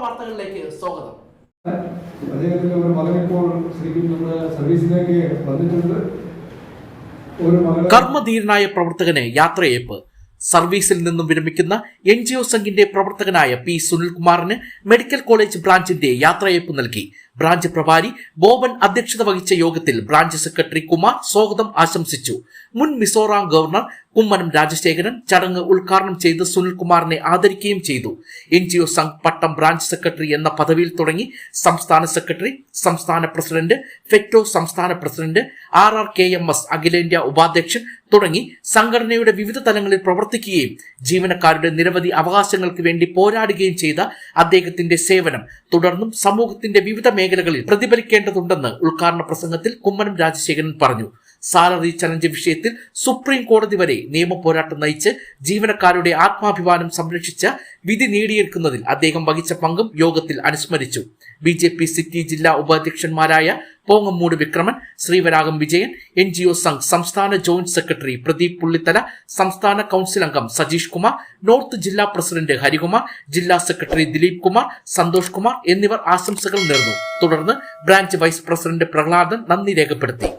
വാർത്തകളിലേക്ക് സ്വാഗതം. അദ്ദേഹത്തിന്റെ ഒരു മകൻ ഇപ്പോൾ ശരിക്കും നമ്മുടെ സർവീസിലേക്ക് വന്നിട്ടുണ്ട്. കർമ്മധീരനായ പ്രവർത്തകന് യാത്രയയപ്പ്. സർവീസിൽ നിന്നും വിരമിക്കുന്ന NGO സംഘിന്റെ പ്രവർത്തകനായ പി സുനിൽകുമാറിന് മെഡിക്കൽ കോളേജ് ബ്രാഞ്ചിന്റെ യാത്രയയപ്പ് നൽകി. ബ്രാഞ്ച് പ്രഭാരി ബോബൻ അധ്യക്ഷത വഹിച്ച യോഗത്തിൽ ബ്രാഞ്ച് സെക്രട്ടറി കുമാർ സ്വാഗതം ആശംസിച്ചു. മുൻ മിസോറാം ഗവർണർ കുമ്മനം രാജശേഖരൻ ചടങ്ങ് ഉദ്ഘാടനം ചെയ്ത് സുനിൽകുമാറിനെ ആദരിക്കുകയും ചെയ്തു. NGO സംഘ് പട്ടം ബ്രാഞ്ച് സെക്രട്ടറി എന്ന പദവിയിൽ തുടങ്ങി സംസ്ഥാന സെക്രട്ടറി, സംസ്ഥാന പ്രസിഡന്റ്, ഫെക്ടോ സംസ്ഥാന പ്രസിഡന്റ്, RRKMS അഖിലേന്ത്യാ ഉപാധ്യക്ഷൻ തുടങ്ങി സംഘടനയുടെ വിവിധ തലങ്ങളിൽ പ്രവർത്തിക്കുകയും ജീവനക്കാരുടെ നിരവധി അവകാശങ്ങൾക്ക് വേണ്ടി പോരാടുകയും ചെയ്ത അദ്ദേഹത്തിന്റെ സേവനം തുടർന്നും സമൂഹത്തിന്റെ വിവിധ മേഖലകളിൽ പ്രതിഫലിക്കേണ്ടതുണ്ടെന്ന് ഉദ്ഘാടന പ്രസംഗത്തിൽ കുമ്മനം രാജശേഖരൻ പറഞ്ഞു. സാലറി ചലഞ്ച് വിഷയത്തിൽ സുപ്രീം കോടതി വരെ നിയമ പോരാട്ടം നയിച്ച് ജീവനക്കാരുടെ ആത്മാഭിമാനം സംരക്ഷിച്ച വിധി നേടിയെടുക്കുന്നതിൽ അദ്ദേഹം വഹിച്ച പങ്കും യോഗത്തിൽ അനുസ്മരിച്ചു. BJP സിറ്റി ജില്ലാ ഉപാധ്യക്ഷന്മാരായ പോങ്ങമ്മൂട് വിക്രമൻ, ശ്രീവരാഗം വിജയൻ, NGO സംഘ് സംസ്ഥാന ജോയിന്റ് സെക്രട്ടറി പ്രദീപ് പുള്ളിത്തല, സംസ്ഥാന കൌൺസിൽ അംഗം സജീഷ് കുമാർ, നോർത്ത് ജില്ലാ പ്രസിഡന്റ് ഹരികുമാർ, ജില്ലാ സെക്രട്ടറി ദിലീപ് കുമാർ, സന്തോഷ് കുമാർ എന്നിവർ ആശംസകൾ നേർന്നു. തുടർന്ന് ബ്രാഞ്ച് വൈസ് പ്രസിഡന്റ് പ്രഹ്ലാദൻ നന്ദി രേഖപ്പെടുത്തി.